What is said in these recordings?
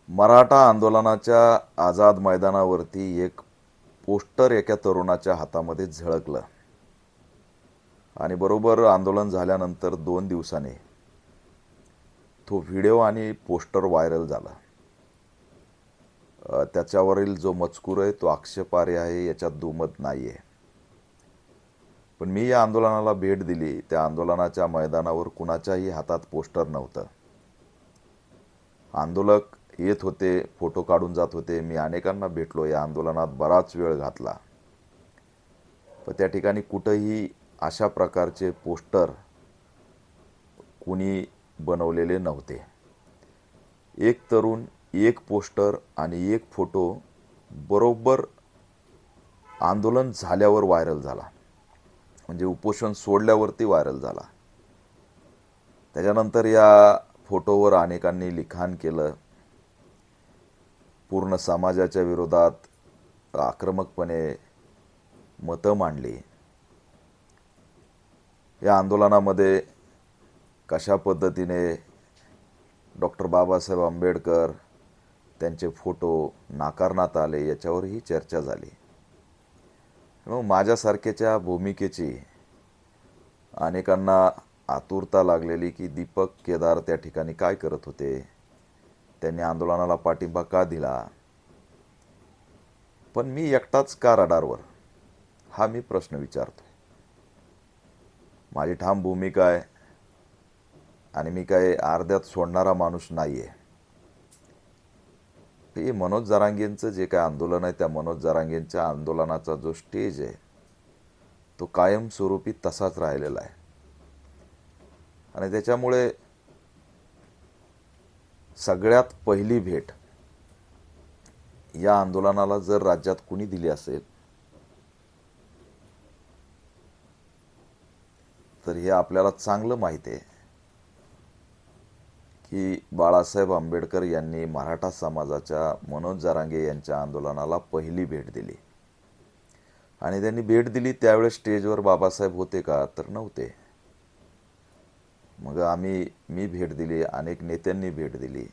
मराठा आंदोलनाच्या आझाद मैदानावरती एक पोस्टर एका तरुणाच्या हातामध्ये झळकलं आणि बरोबर आंदोलन झाल्यानंतर 2 दिवसांनी तो व्हिडिओ आणि पोस्टर व्हायरल झाला. त्याच्यावरील जो मजकूर आहे तो आक्षेपार्ह आहे, याच्यात दुमत नाही आहे. पण मी या आंदोलनाला भेट दिली. त्या आंदोलनाच्या मैदानावर कुणाच्याही हातात पोस्टर नव्हतं. आंदोलक येत होते, फोटो काढून जात होते. मी अनेकांना भेटलो, या आंदोलनात बराच वेळ घातला. पण त्या ठिकाणी कुठंही अशा प्रकारचे पोस्टर कुणी बनवलेले नव्हते. एक तरुण, एक पोस्टर आणि एक फोटो बरोबर आंदोलन झाल्यावर व्हायरल झाला, म्हणजे उपोषण सोडल्यावरती व्हायरल झाला. त्याच्यानंतर या फोटोवर अनेकांनी लिखाण केलं, पूर्ण समाजाच्या विरोधात आक्रमकपणे मतं मांडली. या आंदोलनामध्ये कशा पद्धतीने डॉक्टर बाबासाहेब आंबेडकर त्यांचे फोटो नाकारण्यात आले याच्यावरही चर्चा झाली. मग माझ्यासारख्याच्या भूमिकेची अनेकांना आतुरता लागलेली की दीपक केदार त्या ठिकाणी काय करत होते, त्यांनी आंदोलनाला पाठिंबा का दिला. पण मी एकटाच का रडारवर, हा मी प्रश्न विचारतो. माझी ठाम भूमिका आहे आणि मी काय अर्ध्यात सोडणारा माणूस नाही आहे. हे मनोज जरांगेंचं जे काय आंदोलन आहे, त्या मनोज जरांगेंच्या आंदोलनाचा जो स्टेज आहे तो कायमस्वरूपी तसाच राहिलेला आहे. आणि त्याच्यामुळे सगळ्यात पहिली भेट या आंदोलनाला जर राज्यात कुणी दिली असेल तर हे आपल्याला चांगलं माहिती आहे की बाळासाहेब आंबेडकर यांनी मराठा समाजाच्या मनोज जरांगे यांच्या आंदोलनाला पहिली भेट दिली. आणि त्यांनी भेट दिली त्यावेळेस स्टेजवर बाबासाहेब होते का, तर नव्हते. मग मी भेट दिली, अनेक नेत्यांनी भेट दिली,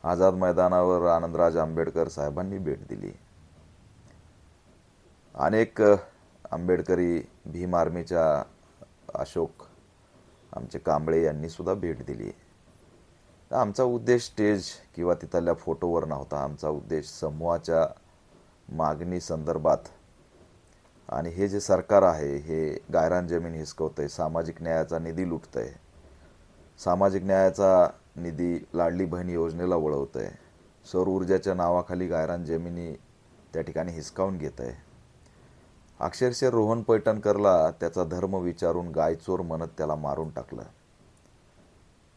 आझाद मैदानावर आनंदराज आंबेडकर साहेबांनी भेट दिली, अनेक आंबेडकरी भीम आर्मीच्या अशोक आमचे कांबळे यांनी सुद्धा भेट दिली. आमचा उद्देश स्टेज किंवा तिथल्या फोटोवर नव्हता. आमचा उद्देश समूहाच्या मागणी संदर्भात, आणि हे जे सरकार आहे हे गायरान जमीन हिसकवतंय, सामाजिक न्यायाचा निधी लुटतंय, सामाजिक न्यायाचा निधी लाडली बहीण योजनेला वळवतंय, सौर ऊर्जाच्या नावाखाली गायरान जमिनी त्या ठिकाणी हिसकावून घेत आहे. अक्षरशः रोहन पैठणकरला त्याचा धर्म विचारून गायचोर म्हणत त्याला मारून टाकलं.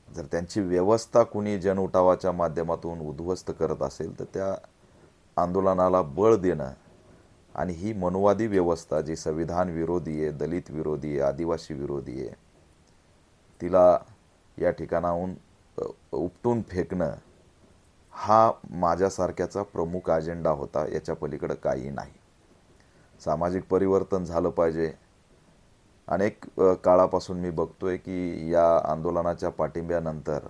जर त्यांची व्यवस्था कुणी जनउठावाच्या माध्यमातून उद्ध्वस्त करत असेल तर त्या आंदोलनाला बळ देणं आणि ही मनुवादी व्यवस्था जी संविधान विरोधी आहे, दलित विरोधी आहे, आदिवासी विरोधी आहे, तिला या ठिकाणाहून उपटून फेकणं हा माझ्यासारख्याचा प्रमुख अजेंडा होता. याच्या पलीकडे काही नाही. सामाजिक परिवर्तन झालं पाहिजे. अनेक काळापासून मी बघतोय की या आंदोलनाच्या पाठिंब्यानंतर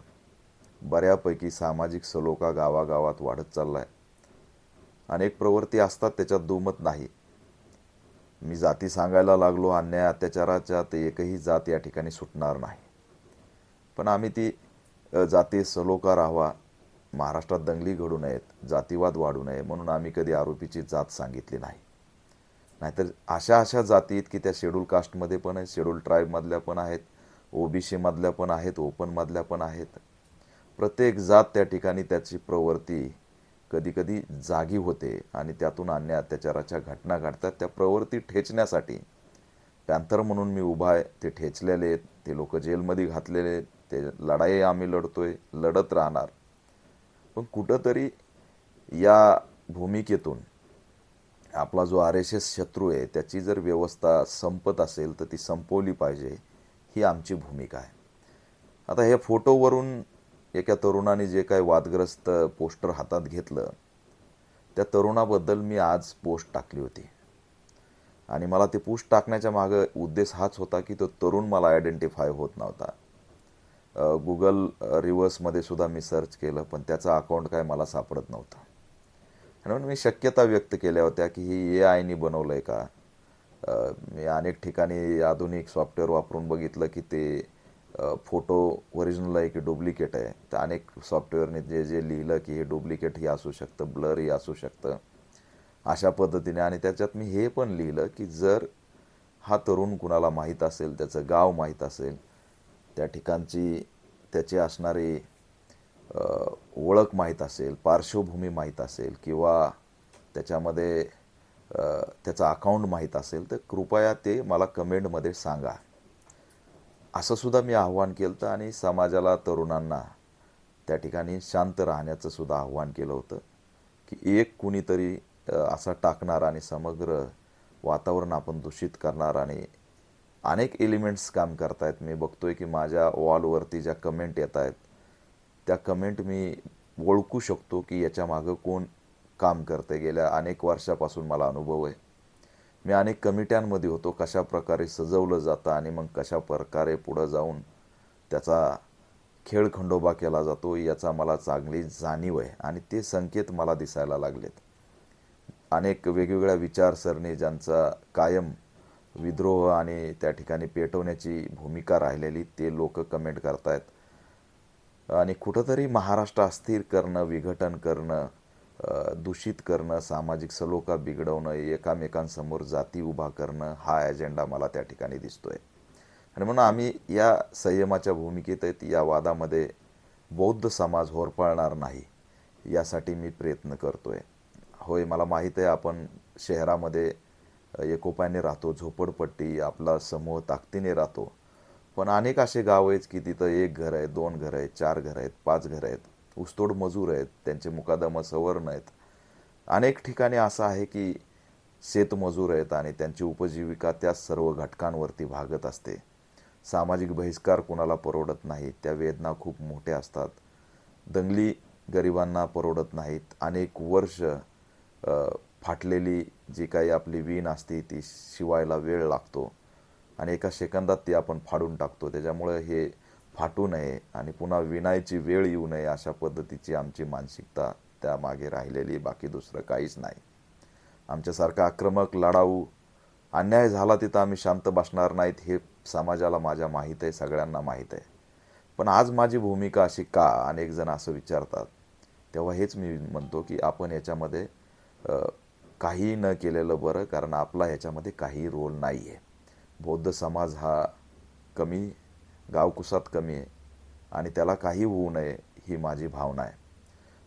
बऱ्यापैकी सामाजिक सलोखा गावागावात वाढत चालला आहे. अनेक प्रवृत्ती असतात, त्याच्यात दुमत नाही. मी जाती सांगायला लागलो, अन्याय अत्याचाराच्या तर एकही जात या ठिकाणी सुटणार नाही. पण आम्ही ती जाती सलोखा राहावा, महाराष्ट्रात दंगली घडू नयेत, जातीवाद वाढू नये म्हणून आम्ही कधी आरोपीची जात सांगितली नाही. नाहीतर अशा जाती आहेत की त्या शेड्यूल कास्टमध्ये पण आहेत, शेड्यूल ट्राईबमधल्या पण आहेत, ओबीसीमधल्या पण आहेत, ओपनमधल्या पण आहेत. प्रत्येक जात त्या ठिकाणी त्याची प्रवृत्ती कधीकधी जागी होते आणि त्यातून अन्याय अत्याचाराच्या घटना घडतात. त्या प्रवृत्ती ठेचण्यासाठी पॅन्थर म्हणून मी उभा आहे. ते ठेचलेले आहेत, ते लोक जेलमध्ये घातलेले आहेत, ते लढाई आम्ही लढतोय, लढत राहणार. पण कुठंतरी या भूमिकेतून आपला जो RSS शत्रू आहे त्याची जर व्यवस्था संपत असेल तर ती संपवली पाहिजे, ही आमची भूमिका आहे. आता हे फोटोवरून एका तरुणाने जे काही वादग्रस्त पोस्टर हातात घेतलं, त्या तरुणाबद्दल मी आज पोस्ट टाकली होती. आणि मला ते पोस्ट टाकण्याच्या मागं उद्देश हाच होता की तो तरुण मला आयडेंटिफाय होत नव्हता. गुगल रिव्हर्समध्ये सुद्धा मी सर्च केलं, पण त्याचं अकाउंट काय मला सापडत नव्हतं. म्हणून मी शक्यता व्यक्त केल्या होत्या की ही AI नी बनवलं आहे का. मी अनेक ठिकाणी आधुनिक सॉफ्टवेअर वापरून बघितलं की ते फोटो ओरिजिनल आहे की डुप्लिकेट आहे. तर अनेक सॉफ्टवेअरने जे जे लिहिलं की हे डुप्लिकेटही असू शकतं, ब्लरही असू शकतं अशा पद्धतीने. आणि त्याच्यात मी हे पण लिहिलं की जर हा तरुण कुणाला माहीत असेल, त्याचं गाव माहीत असेल, त्या ठिकाणची त्याची असणारी ओळख माहीत असेल, पार्श्वभूमी माहीत असेल किंवा त्याच्यामध्ये त्याचं अकाउंट माहीत असेल, तर कृपया ते मला कमेंटमध्ये सांगा. असं सुद्धा मी आव्हान केलं होतं आणि समाजाला, तरुणांना त्या ठिकाणी शांत राहण्याचं सुद्धा आव्हान केलं होतं की एक कुणीतरी असा टाकणार आणि समग्र वातावरण आपण दूषित करणार. आणि अनेक एलिमेंट्स काम करतायत. मी बघतोय की माझ्या वॉलवरती ज्या कमेंट येत आहेत त्या कमेंट मी ओळखू शकतो की याच्या मागं कोण काम करते. गेल्या अनेक वर्षापासून मला अनुभव आहे. मी अनेक कमिट्यांमध्ये होतो, कशा प्रकारे सजवलं जातं आणि मग कशा प्रकारे पुढं जाऊन त्याचा खेळखंडोबा केला जातो याचा मला चांगली जाणीव आहे. आणि ते संकेत मला दिसायला लागलेत. अनेक वेगवेगळ्या विचारसरणी ज्यांचा कायम विद्रोह आणि त्या ठिकाणी पेटवण्याची भूमिका राहिलेली, ते लोक कमेंट करतायत. आणि कुठंतरी महाराष्ट्र अस्थिर करणं, विघटन करणं, दूषित करणं, सामाजिक सलोखा बिघडवणं, एकामेकांसमोर जाती उभा करणं हा अजेंडा मला त्या ठिकाणी दिसतोय. आणि म्हणून आम्ही या संयमाच्या भूमिकेत आहेत. या वादामध्ये बौद्ध समाज होरपळणार नाही यासाठी मी प्रयत्न करतोय. होय, मला माहीत आहे आपण शहरामध्ये एकोप्याने राहतो, झोपडपट्टी आपला समूह ताकदीने राहतो. पण अनेक असे गाव आहेत की तिथं 1 घर आहे, 2 घर आहेत, 4 घर आहेत, 5 घर आहेत, ऊसतोड मजूर आहेत, त्यांचे मुकादम सवर्ण आहेत. अनेक ठिकाणी असं आहे की शेतमजूर आहेत आणि त्यांची उपजीविका त्या सर्व घटकांवरती भागत असते. सामाजिक बहिष्कार कुणाला परवडत नाही, त्या वेदना खूप मोठ्या असतात. दंगली गरिबांना परवडत नाहीत. अनेक वर्ष फाटलेली जी काही आपली वीण असते ती शिवायला वेळ लागतो आणि एका सेकंदात ती आपण फाडून टाकतो. त्याच्यामुळे हे फाटू नये आणि पुन्हा विणायची वेळ येऊ नये अशा पद्धतीची आमची मानसिकता त्यामागे राहिलेली, बाकी दुसरं काहीच नाही. आमच्यासारखा आक्रमक, लढाऊ, अन्याय झाला तिथं आम्ही शांत बसणार नाहीत हे समाजाला माझ्या माहीत आहे, सगळ्यांना माहीत आहे. पण आज माझी भूमिका अशी का, अनेक जण असं विचारतात. तेव्हा हेच मी म्हणतो की आपण याच्यामध्ये काही न केलेलं बरं, कारण आपला ह्याच्यामध्ये काही रोल नाही आहे. बौद्ध समाज हा कमी, गावकुसात कमी आहे आणि त्याला काही होऊ नये ही माझी भावना आहे.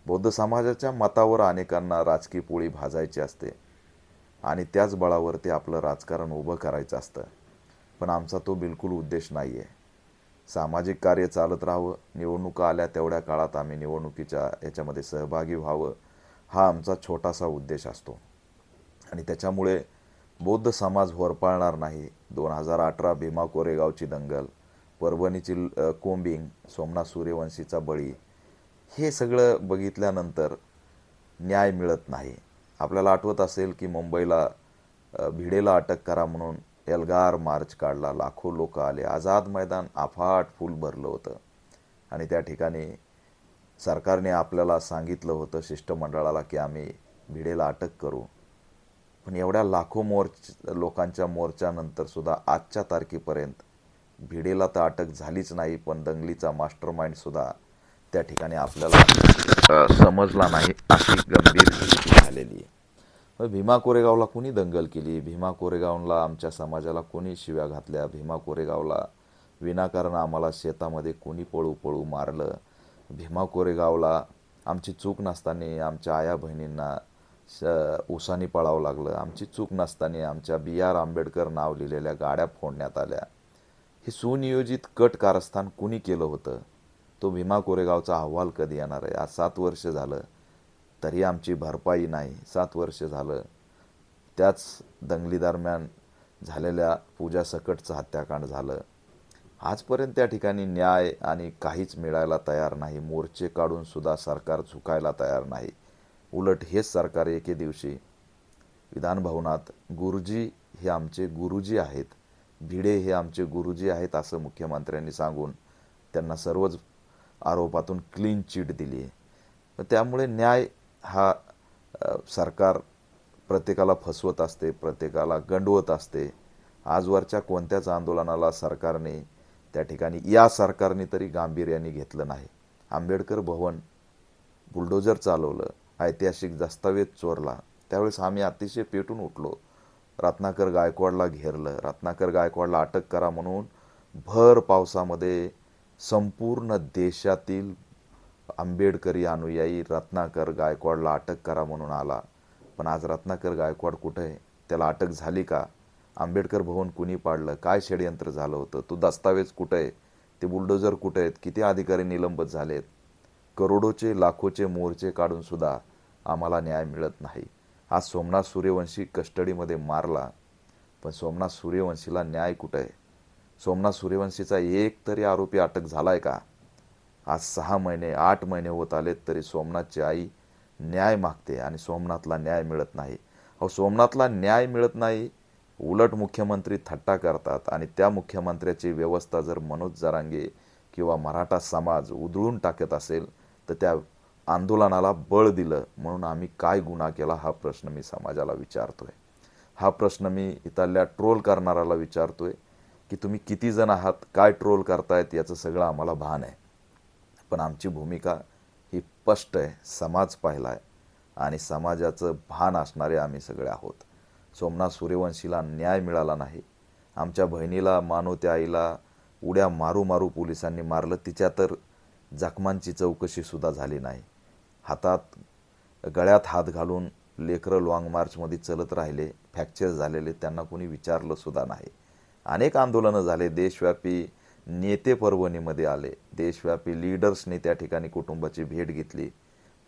बौद्ध समाजाच्या मतावर अनेकांना राजकीय पोळी भाजायची असते आणि त्याच बळावरती आपलं राजकारण उभं करायचं असतं. पण आमचा तो बिलकुल उद्देश नाही आहे. सामाजिक कार्य चालत राहावं, निवडणुका आल्या तेवढ्या काळात आम्ही निवडणुकीच्या याच्यामध्ये सहभागी व्हावं, हा आमचा छोटासा उद्देश असतो. आणि त्याच्यामुळे बौद्ध समाज होरपळणार नाही. 2018 भीमा कोरेगावची दंगल, परभणीची कोम्बिंग, सोमनाथ सूर्यवंशीचा बळी, हे सगळं बघितल्यानंतर न्याय मिळत नाही. आपल्याला आठवत असेल की मुंबईला भिडेला अटक करा म्हणून एल्गार मार्च काढला, लाखो लोक आले, आझाद मैदान अफाट फुल भरलं होतं. आणि त्या ठिकाणी सरकारने आपल्याला सांगितलं होतं, शिष्टमंडळाला, की आम्ही भिडेला अटक करू. पण एवढ्या लाखो लोकांच्या मोर्चानंतर सुद्धा आजच्या तारखेपर्यंत भिडेला तर अटक झालीच नाही, पण दंगलीचा मास्टर माइंड सुद्धा त्या ठिकाणी आपल्याला समजला नाही, अशी गंभीर स्थिती झालेली आहे. भीमा कोरेगावला कोणी दंगल केली? भीमा कोरेगावला आमच्या समाजाला कोणी शिव्या घातल्या? भीमा कोरेगावला विनाकारण आम्हाला शेतामध्ये कोणी पळू पळू मारलं? भीमा कोरेगावला आमची चूक नसताना आमच्या आया बहिणींना उसानी पळावं लागलं. आमची चूक नसताना आमच्या BR आंबेडकर नाव लिहिलेल्या गाड्या फोडण्यात आल्या. हे सुनियोजित कट कारस्थान कुणी केलं होतं? तो भीमा कोरेगावचा अहवाल कधी येणार आहे? आज 7 वर्ष झालं तरी आमची भरपाई नाही. 7 वर्ष झालं त्याच दंगलीदरम्यान झालेल्या पूजा सकटचं हत्याकांड झालं. आजपर्यंत त्या ठिकाणी न्याय आणि काहीच मिळायला तयार नाही. मोर्चे काढून सुद्धा सरकार झुकायला तयार नाही. उलट हेच सरकार एके दिवशी विधानभवनात गुरुजी हे आमचे गुरुजी आहेत, भिडे हे आमचे गुरुजी आहेत असं मुख्यमंत्र्यांनी सांगून त्यांना सर्वच आरोपातून क्लीन चिट दिली आहे. त्यामुळे न्याय हा सरकार प्रत्येकाला फसवत असते, प्रत्येकाला गंडवत असते. आजवरच्या कोणत्याच आंदोलनाला सरकारने त्या ठिकाणी या सरकारने तरी गांभीर्याने घेतलं नाही. आंबेडकर भवन बुलडोजर चालवलं, ऐतिहासिक दस्तावेज चोरला, त्यावेळेस आम्ही अतिशय पेटून उठलो. रत्नाकर गायकवाडला घेरलं, रत्नाकर गायकवाडला अटक करा म्हणून भर पावसामध्ये संपूर्ण देशातील आंबेडकरी अनुयायी रत्नाकर गायकवाडला अटक करा म्हणून आला. पण आज रत्नाकर गायकवाड कुठे आहे? त्याला अटक झाली का? आंबेडकर भवन कुणी पाडलं? काय षडयंत्र झालं होतं? तो दस्तावेज कुठे आहे? ते बुलडोजर कुठे आहेत? किती अधिकारी निलंबित झालेत? करोडोचे लाखोचे मोर्चे काढून सुद्धा आम्हाला न्याय मिळत नाही. आज सोमनाथ सूर्यवंशी कस्टडीमध्ये मारला, पण सोमनाथ सूर्यवंशीला न्याय कुठे आहे? सोमनाथ सूर्यवंशीचा एक तरी आरोपी अटक झालाय का? आज 6 महिने 8 महिने होत आलेत तरी सोमनाथची आई न्याय मागते आणि सोमनाथला न्याय मिळत नाही. सोमनाथला न्याय मिळत नाही, उलट मुख्यमंत्री थट्टा करतात आणि त्या मुख्यमंत्र्याची व्यवस्था जर मनोज जरांगे किंवा मराठा समाज उधळून टाकत असेल तर त्या आंदोलनाला बळ दिलं म्हणून आम्ही काय गुन्हा केला हा प्रश्न मी समाजाला विचारतोय. हा प्रश्न मी इथल्या ट्रोल करणाऱ्याला विचारतोय की तुम्ही किती जण आहात, काय ट्रोल करतायत याचं सगळं आम्हाला भान आहे. पण आमची भूमिका ही स्पष्ट आहे. समाज पाहिला आहे आणि समाजाचं भान असणारे आम्ही सगळे आहोत. सोमनाथ सूर्यवंशीला न्याय मिळाला नाही. आमच्या बहिणीला, मानवत्या आईला उड्या मारू मारू पोलिसांनी मारलं. तिच्या तर जखमांची चौकशीसुद्धा झाली नाही. गळ्यात हात घालून लेकरं लाँग मार्चमध्ये चलत राहिले, फ्रॅक्चर झालेले, त्यांना कोणी विचारलं सुद्धा नाही. अनेक आंदोलनं झाले, देशव्यापी नेते परभणीमध्ये आले, देशव्यापी लीडर्सने त्या ठिकाणी कुटुंबाची भेट घेतली.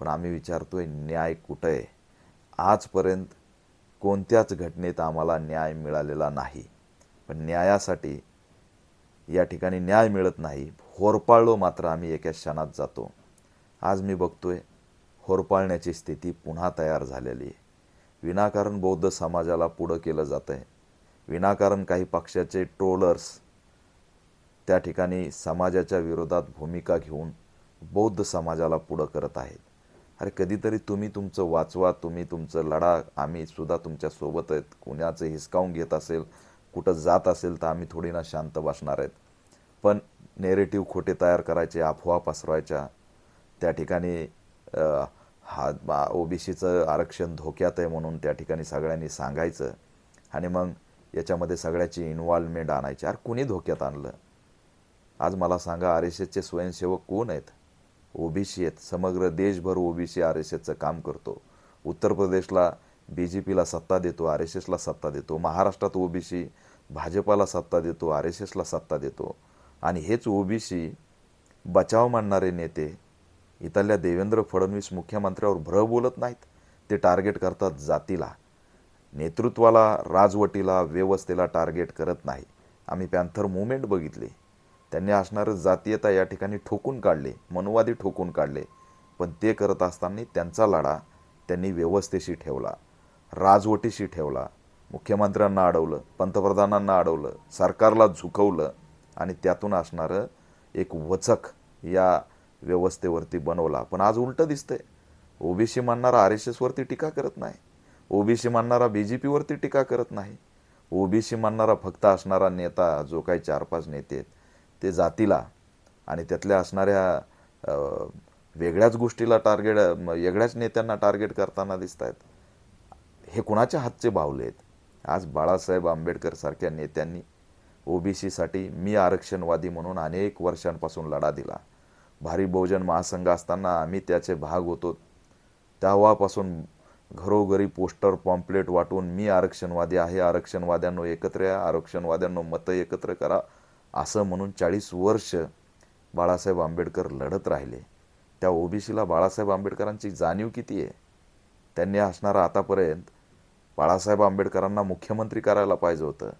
पण आम्ही विचारतोय न्याय कुठं आहे? आजपर्यंत कोणत्याच घटनेत आम्हाला न्याय मिळालेला नाही. पण न्यायासाठी या ठिकाणी न्याय मिळत नाही. होरपाळलो मात्र आम्ही एका क्षणात जातो. आज मी बघतोय होरपाळण्याची स्थिती पुन्हा तयार झालेली आहे. विनाकारण बौद्ध समाजाला पुढं केलं जातं आहे. विनाकारण काही पक्षाचे ट्रोलर्स त्या ठिकाणी समाजाच्या विरोधात भूमिका घेऊन बौद्ध समाजाला पुढं करत आहेत. अरे कधीतरी तुम्ही तुमचं वाचवा, तुम्ही तुमचं लढा, आम्ही सुद्धा तुमच्या सोबत आहेत. कुणाचं हिसकावून घेत असेल, कुठं जात असेल तर आम्ही थोडी ना शांत बसणार आहेत. पण नेरेटिव्ह खोटे तयार करायचे, अफवा पसरवायच्या, त्या ठिकाणी ओबीसीचं आरक्षण धोक्यात आहे म्हणून त्या ठिकाणी सगळ्यांनी सांगायचं आणि मग याच्यामध्ये सगळ्याची इन्व्हॉल्वमेंट आणायची. अरे कुणी धोक्यात आणलं? आज मला सांगा, RSSचे स्वयंसेवक कोण आहेत? ओबीसी आहेत. समग्र देशभर ओबीसी RSSचं काम करतो. उत्तर प्रदेशला BJPला सत्ता देतो, RSSला सत्ता देतो. महाराष्ट्रात ओबीसी भाजपाला सत्ता देतो, RSSला सत्ता देतो. आणि हेच ओबीसी बचाव मानणारे नेते इथल्या देवेंद्र फडणवीस मुख्यमंत्र्यावर भ्र बोलत नाहीत. ते टार्गेट करतात जातीला, नेतृत्वाला, राजवटीला, व्यवस्थेला टार्गेट करत नाही. आम्ही पॅन्थर मुवमेंट बघितली. त्यांनी असणारं जातीयता या ठिकाणी ठोकून काढले, मनुवादी ठोकून काढले. पण ते करत असताना त्यांचा लढा त्यांनी व्यवस्थेशी ठेवला, राजवटीशी ठेवला. मुख्यमंत्र्यांना अडवलं, पंतप्रधानांना अडवलं, सरकारला झुकवलं आणि त्यातून असणारं एक वचक या व्यवस्थेवरती बनवला. पण आज उलटं दिसतंय. ओबीसी मानणारा RSSवरती टीका करत नाही, ओबीसी मानणारा BJPवरती टीका करत नाही. ओबीसी मानणारा फक्त असणारा नेता, जो काही 4-5 नेते आहेत, ते जातीला आणि त्यातल्या असणाऱ्या वेगळ्याच गोष्टीला टार्गेट, वेगळ्याच नेत्यांना टार्गेट करताना दिसत आहेत. हे कुणाच्या हातचे बाहुले आहेत? आज बाळासाहेब आंबेडकर सारख्या नेत्यांनी ओबीसीसाठी मी आरक्षणवादी म्हणून अनेक वर्षांपासून लढा दिला. भारी बहुजन महासंघ असताना आम्ही त्याचे भाग होतो. तेव्हापासून घरोघरी पोस्टर पॉम्पलेट वाटून मी आरक्षणवादी आहे, आरक्षणवाद्यांनो एकत्र या, आरक्षणवाद्यांनो मतं एकत्र करा, असं म्हणून 40 वर्ष बाळासाहेब आंबेडकर लढत राहिले. त्या ओबीसीला बाळासाहेब आंबेडकरांची जाणीव किती आहे? त्यांनी असणारा आतापर्यंत बाळासाहेब आंबेडकरांना मुख्यमंत्री करायला पाहिजे होतं.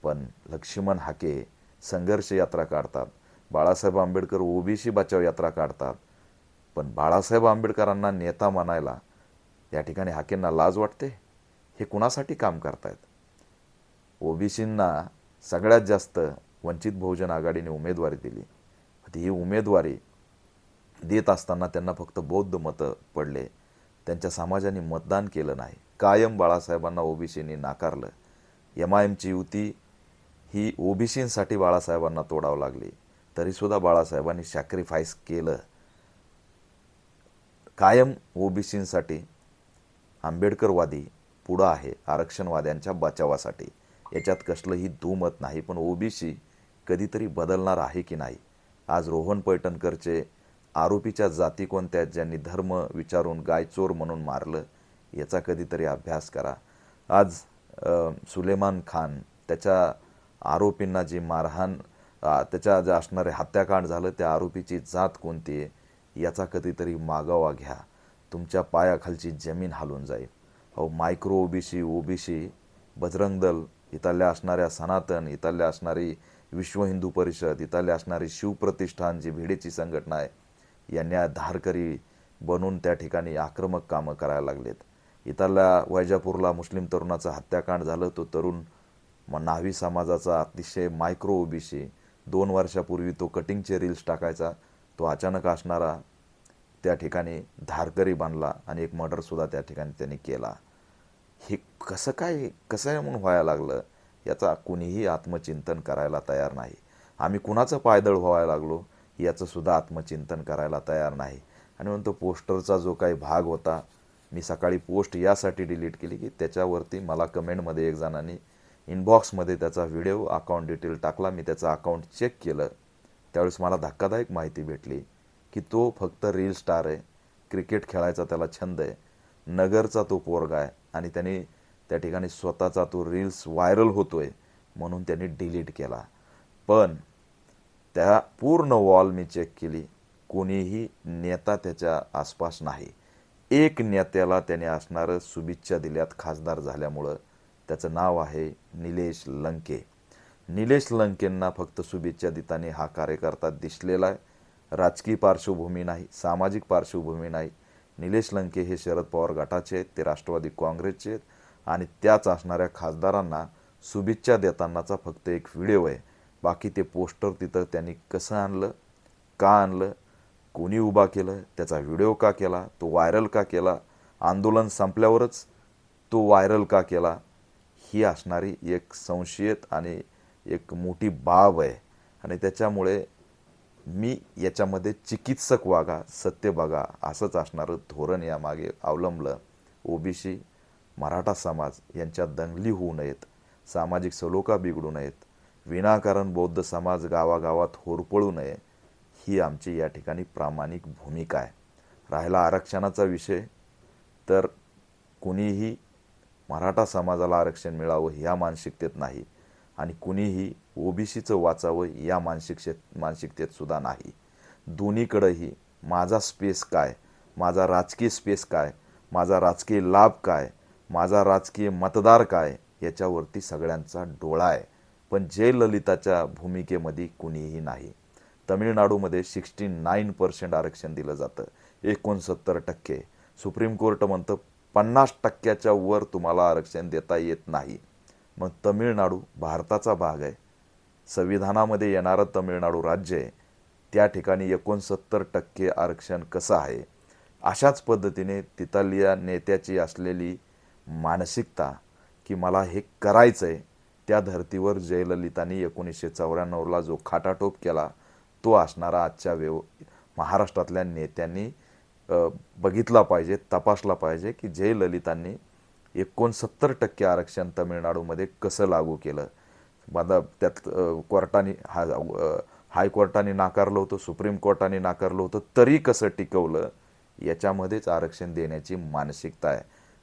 पण लक्ष्मण हाके संघर्ष यात्रा काढतात, बाळासाहेब आंबेडकर ओबीसी बचाव यात्रा काढतात. पण बाळासाहेब आंबेडकरांना नेता मानायला या ठिकाणी हाकेंना लाज वाटते. हे कुणासाठी काम करतायत? ओबीसींना सगळ्यात जास्त वंचित बहुजन आघाडीने उमेदवारी दिली. आता ही उमेदवारी देत असताना त्यांना फक्त बौद्ध मतं पडले, त्यांच्या समाजाने मतदान केलं नाही. कायम बाळासाहेबांना ओबीसींनी नाकारलं. MIMची युती ही ओबीसींसाठी बाळासाहेबांना तोडावं लागली, तरीसुद्धा बाळासाहेबांनी सॅक्रिफाईस केलं. कायम ओबीसींसाठी आंबेडकरवादी पुढं आहे आरक्षणवाद्यांच्या बचावासाठी. याच्यात कसलंही दुमत नाही. पण ओबीसी कधीतरी बदलणार आहे की नाही? आज रोहन पैठणकरचे आरोपीच्या जाती कोणत्या, ज्यांनी धर्म विचारून गायचोर म्हणून मारलं, याचा कधीतरी अभ्यास करा. आज सुलेमान खान, त्याच्या आरोपींना जी मारहाण, त्याच्या जे असणारे हत्याकांड झालं, त्या आरोपीची जात कोणती आहे याचा कधीतरी मागोवा घ्या. तुमच्या पायाखालची जमीन हालून जाईल. Micro OBC, OBC, Bajrang Dal, इथल्या असणाऱ्या सनातन, इथल्या असणारी विश्व हिंदू परिषद, इथल्या असणारी शिवप्रतिष्ठान जी भिडेची संघटना आहे, यांना धारकरी बनून त्या ठिकाणी आक्रमक कामं करायला लागलेत. इथल्या वैजापूरला मुस्लिम तरुणाचं हत्याकांड झालं. तो तरुण न्हावी समाजाचा अतिशय मायक्रो ओबीसी, 2 वर्षापूर्वी तो कटिंगचे रील्स टाकायचा, तो अचानक असणारा त्या ठिकाणी धारकरी बनला आणि एक मर्डरसुद्धा त्या ठिकाणी त्यांनी केला. हे कसं म्हणून व्हायला लागलं याचा कुणीही आत्मचिंतन करायला तयार नाही. आम्ही कुणाचं पायदळ व्हायला लागलो याचं सुद्धा आत्मचिंतन करायला तयार नाही. आणि म्हणतो पोस्टरचा जो काही भाग होता, मी सकाळी पोस्ट यासाठी डिलीट केली की त्याच्यावरती मला कमेंटमध्ये एक जणांनी इनबॉक्समध्ये त्याचा व्हिडिओ अकाउंट डिटेल टाकला. मी त्याचं अकाउंट चेक केलं, त्यावेळेस मला धक्कादायक माहिती भेटली की तो फक्त रील स्टार आहे, क्रिकेट खेळायचा त्याला छंद आहे, नगरचा तो पोरगा आहे आणि त्यांनी त्या ठिकाणी स्वतःचा तो रील्स व्हायरल होतोय म्हणून त्यांनी डिलीट केला. पण त्या पूर्ण वॉल मी चेक केली, कोणीही नेता त्याच्या आसपास नाही. एक नेत्याला त्याने असणारं शुभेच्छा दिल्यात खासदार झाल्यामुळं, त्याचं नाव आहे निलेश लंके. निलेश लंकेंना फक्त शुभेच्छा देताना हा कार्यकर्ता दिसलेला आहे. राजकीय पार्श्वभूमी नाही, सामाजिक पार्श्वभूमी नाही. निलेश लंके हे शरद पवार गटाचे आहेत, ते राष्ट्रवादी काँग्रेसचे आहेत आणि त्याच असणाऱ्या खासदारांना शुभेच्छा देतानाचा फक्त एक व्हिडिओ आहे. बाकी ते पोस्टर तिथं त्यांनी कसं आणलं, का आणलं, कोणी उभा केलं, त्याचा व्हिडिओ का केला, तो व्हायरल का केला, आंदोलन संपल्यावरच तो व्हायरल का केला, ही असणारी एक संशयित आणि एक मोठी बाब आहे. आणि त्याच्यामुळे मी याच्यामध्ये चिकित्सक वागा, सत्य बघा असंच असणारं धोरण यामागे अवलंबलं. ओबीसी, मराठा समाज यांच्यात दंगली होऊ नयेत, सामाजिक सलोखा बिघडू नयेत, विनाकारण बौद्ध समाज गावागावात होरपळू नये, ही आमची या ठिकाणी प्रामाणिक भूमिका आहे. राहिला आरक्षणाचा विषय, तर कुणीही मराठा समाजाला आरक्षण मिळावं ह्या मानसिकतेत नाही आणि कुणीही ओबीसीचं वाचावं या मानसिकतेत सुद्धा नाही. दोन्हीकडेही माझा स्पेस काय, माझा राजकीय स्पेस काय, माझा राजकीय लाभ काय, माझा राजकीय मतदार काय, याच्यावरती सगळ्यांचा डोळा आहे. पण जयललिताच्या भूमिकेमध्ये कुणीही नाही. तमिळनाडूमध्ये 69% आरक्षण दिलं जातं, 69%. सुप्रीम कोर्ट म्हणतं 50%च्या वर तुम्हाला आरक्षण देता येत नाही. मग तमिळनाडू भारताचा भाग आहे, संविधानामध्ये येणारं तमिळनाडू राज्य आहे, त्या ठिकाणी 69% आरक्षण कसं आहे? अशाच पद्धतीने तिथल्या नेत्याची असलेली मानसिकता की मला हे करायचं आहे, त्या धर्तीवर जयललितांनी 1994ला जो खाटाटोप केला, तो असणारा आजच्या महाराष्ट्रातल्या नेत्यांनी बघितला पाहिजे, तपासला पाहिजे की जयललितांनी 69% आरक्षण तमिळनाडूमध्ये कसं लागू केलं. त्यात कोर्टाने हायकोर्टाने नाकारलं होतं, सुप्रीम कोर्टाने नाकारलं होतं, तरी कसं टिकवलं, याच्यामध्येच आरक्षण देण्याची मानसिकता आहे.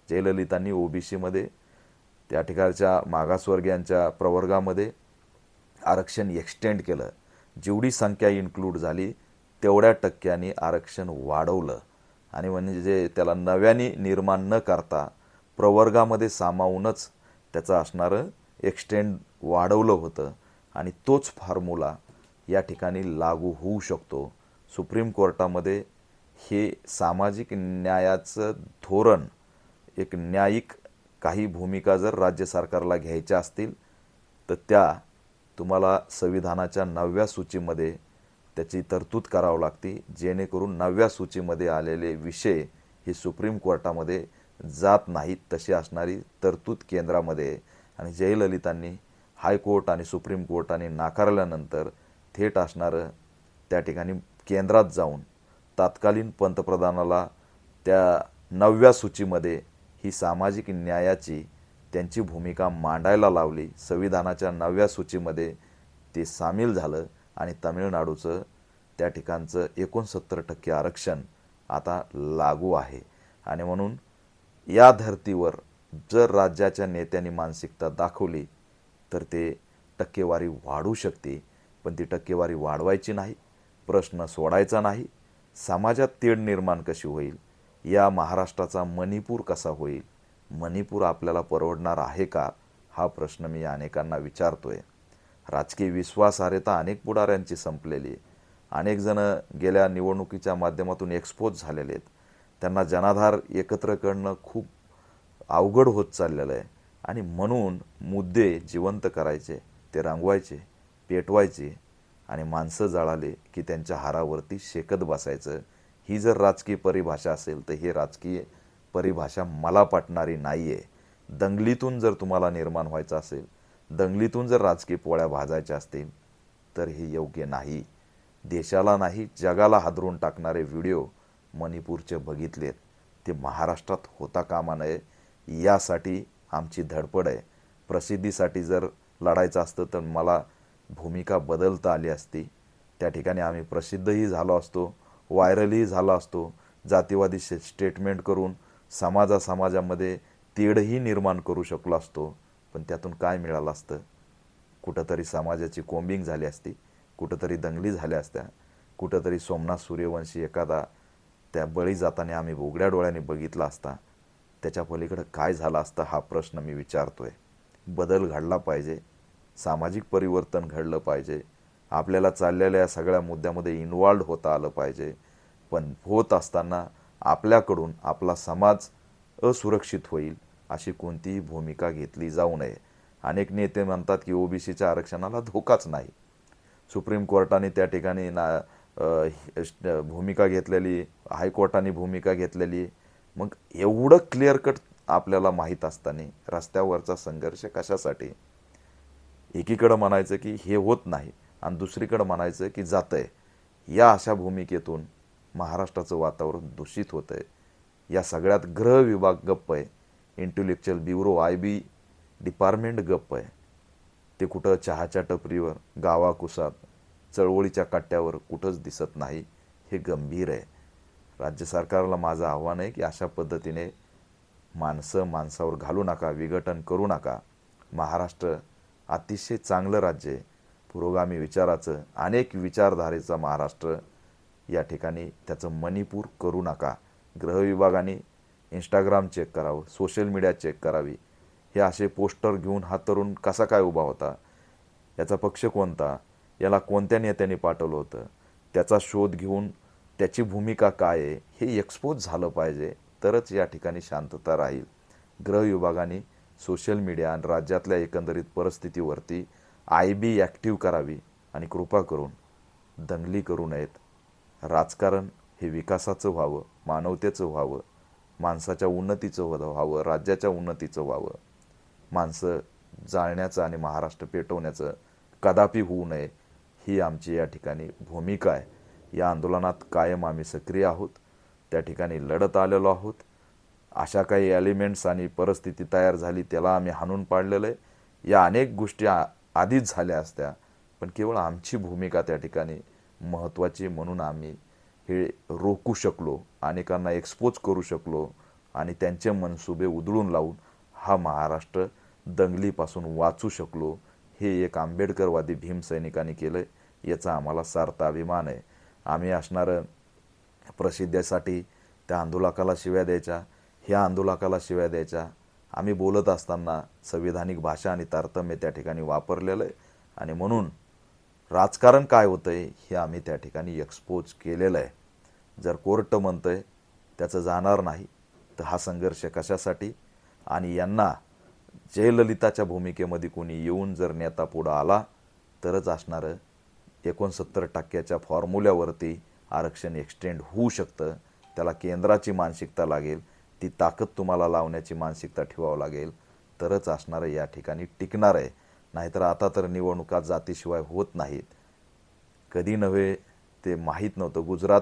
जयललितांनी ओबीसीमध्ये, त्या ठिकाणच्या मागासवर्गीयांच्या प्रवर्गामध्ये आरक्षण एक्सटेंड केलं. जेवढी संख्या इन्क्लूड झाली तेवढ्या टक्क्यांनी आरक्षण वाढवलं आणि म्हणजे त्याला नव्याने निर्माण न करता प्रवर्गामध्ये सामावूनच त्याचं असणारं एक्सटेंड वाढवलं होतं आणि तोच फॉर्म्युला या ठिकाणी लागू होऊ शकतो. सुप्रीम कोर्टामध्ये हे सामाजिक न्यायाचं धोरण, एक न्यायिक काही भूमिका जर राज्य सरकारला घ्यायच्या असतील तर त्या तुम्हाला संविधानाच्या 9व्या सूचीमध्ये त्याची तरतूद करावी लागते, जेणेकरून 9व्या सूचीमध्ये आलेले विषय हे सुप्रीम कोर्टामध्ये जात नाहीत, तशी असणारी तरतूद केंद्रामध्ये आहे. आणि जयललितांनी हायकोर्ट आणि सुप्रीम कोर्टाने नाकारल्यानंतर थेट असणारं त्या ठिकाणी केंद्रात जाऊन तात्कालीन पंतप्रधानाला त्या 9व्या सूचीमध्ये ही सामाजिक न्यायाची त्यांची भूमिका मांडायला लावली. संविधानाच्या 9व्या सूचीमध्ये ते सामील झालं आणि तामिळनाडूचं त्या ठिकाणचं 69% आरक्षण आता लागू आहे. आणि म्हणून या धर्तीवर जर राज्याच्या नेत्यांनी मानसिकता दाखवली तर ते टक्केवारी वाढू शकते, पण ती टक्केवारी वाढवायची नाही, प्रश्न सोडायचा नाही. समाजात तेढ निर्माण कशी होईल, या महाराष्ट्राचा मणिपूर कसा होईल, मणिपूर आपल्याला परवडणार आहे का, हा प्रश्न मी अनेकांना विचारतोय. राजकीय विश्वासार्हता अनेक पुढाऱ्यांची संपलेली आहे. अनेक जण गेल्या निवडणुकीच्या माध्यमातून एक्सपोज झालेले आहेत. त्यांना जनाधार एकत्र करणं खूप अवघड होत चाललेलं आहे. आणि म्हणून मुद्दे जिवंत करायचे, ते रंगवायचे, पेटवायचे आणि माणसं जळाले की त्यांच्या हारावरती शेकत बसायचं. ही जर राजकीय परिभाषा असेल तर ही राजकीय परिभाषा मला पटणारी नाही आहे. दंगलीतून जर तुम्हाला निर्माण व्हायचं असेल, दंगलीतून जर राजकीय पोळ्या भाजायच्या असतील तर हे योग्य नाही. देशाला नाही जगाला हादरून टाकणारे व्हिडिओ मणिपूरचे बघितलेत, ते महाराष्ट्रात होता कामा नये, यासाठी आमची धडपड आहे. प्रसिद्धीसाठी जर लढायचं असतं तर मला भूमिका बदलता आली असती. त्या ठिकाणी आम्ही प्रसिद्धही झालो असतो, व्हायरलही झालो असतो, जातीवादी स्टेटमेंट करून समाजामध्ये तेढही निर्माण करू शकलो असतो. पण त्यातून काय मिळालं असतं? कुठंतरी समाजाची कोम्बिंग झाली असती, कुठंतरी दंगली झाल्या असत्या, कुठंतरी सोमनाथ सूर्यवंशी एखादा त्या बळी जाताना आम्ही उघड्या डोळ्याने बघितला असता. त्याच्या पलीकडे काय झालं असतं, हा प्रश्न मी विचारतोय. बदल घडला पाहिजे, सामाजिक परिवर्तन घडलं पाहिजे, आपल्याला चाललेल्या या सगळ्या मुद्द्यामध्ये इन्व्हॉल्व होता आलं पाहिजे. पण होत असताना आपल्याकडून आपला समाज असुरक्षित होईल अशी कोणतीही भूमिका घेतली जाऊ नये. अनेक नेते म्हणतात की ओबीसीच्या आरक्षणाला धोकाच नाही. सुप्रीम कोर्टाने त्या ठिकाणी भूमिका घेतलेली, हायकोर्टाने भूमिका घेतलेली. मग एवढं क्लिअर कट आपल्याला माहीत असताना रस्त्यावरचा संघर्ष कशासाठी? एकीकडं म्हणायचं की हे होत नाही आणि दुसरीकडं म्हणायचं की जातंय. या अशा भूमिकेतून महाराष्ट्राचं वातावरण दूषित होतं आहे. या सगळ्यात गृह विभाग गप्प आहे, इंटेलेक्च्युअल ब्युरो IB डिपार्टमेंट गप्प आहे. ते कुठं चहाच्या टपरीवर, गावाकुसात, चळवळीच्या कट्ट्यावर कुठंच दिसत नाही. हे गंभीर आहे. राज्य सरकारला माझं आव्हान आहे की अशा पद्धतीने माणसं माणसावर घालू नका, विघटन करू नका. महाराष्ट्र अतिशय चांगलं राज्य आहे, पुरोगामी विचाराचं, अनेक विचारधारेचा महाराष्ट्र. या ठिकाणी त्याचं मणिपूर करू नका. गृह विभागाने इंस्टाग्राम चेक करावं, सोशल मीडिया चेक करावी. हे असे पोस्टर घेऊन हा तरुण कसा काय उभा होता, याचा पक्ष कोणता, याला कोणत्या नेत्याने पाठवलं होतं, त्याचा शोध घेऊन त्याची भूमिका काय आहे हे एक्सपोज झालं पाहिजे, तरच या ठिकाणी शांतता राहील. गृह विभागाने सोशल मीडिया आणि राज्यातल्या एकंदरीत परिस्थितीवरती IB ॲक्टिव्ह करावी आणि कृपा करून दंगली करू नयेत. राजकारण हे विकासाचं व्हावं, मानवतेचं व्हावं, माणसाच्या उन्नतीचं व्हावं, राज्याच्या उन्नतीचं व्हावं. माणसं जाळण्याचं आणि महाराष्ट्र पेटवण्याचं कदापि होऊ नये, ही आमची या ठिकाणी भूमिका आहे. या आंदोलनात कायम आम्ही सक्रिय आहोत, त्या ठिकाणी लढत आलेलो आहोत. अशा काही एलिमेंट्स आणि परिस्थिती तयार झाली त्याला आम्ही हाणून पाडलेलं आहे. या अनेक गोष्टी आधीच झाल्या असत्या, पण केवळ आमची भूमिका त्या ठिकाणी महत्त्वाची म्हणून आम्ही हे रोखू शकलो, अनेकांना एक्सपोज करू शकलो आणि त्यांचे मनसुबे उधळून लावून हा महाराष्ट्र दंगलीपासून वाचू शकलो. हे एक आंबेडकरवादी भीमसैनिकांनी केलं, याचा आम्हाला सार्थ अभिमान आहे. आम्ही असणारं प्रसिद्धीसाठी त्या आंदोलकाला शिव्या द्यायच्या, ह्या आंदोलकाला शिव्या द्यायच्या. आम्ही बोलत असताना संविधानिक भाषा आणि तारतम्य त्या ठिकाणी वापरलेलं आहे आणि म्हणून राजकारण काय होतं आहे हे आम्ही त्या ठिकाणी एक्सपोज केलेलं आहे. जर कोर्ट म्हणतं आहे त्याचं जाणार नाही तर हा संघर्ष कशासाठी? आणि यांना जयललिताच्या भूमिकेमध्ये कोणी येऊन जर नेता पुढं आला तरच असणारं 69% फॉर्म्युल्यावरती आरक्षण एक्सटेंड होऊ शकतं. त्याला केंद्राची मानसिकता लागेल, ती ताकद तुम्हाला लावण्याची मानसिकता ठेवावं लागेल, तरच असणारं या ठिकाणी टिकणार आहे. नाहीतर आता तर निवडणुका जातीशिवाय होत नाहीत. कधी नव्हे ते माहीत नव्हतं. गुजरात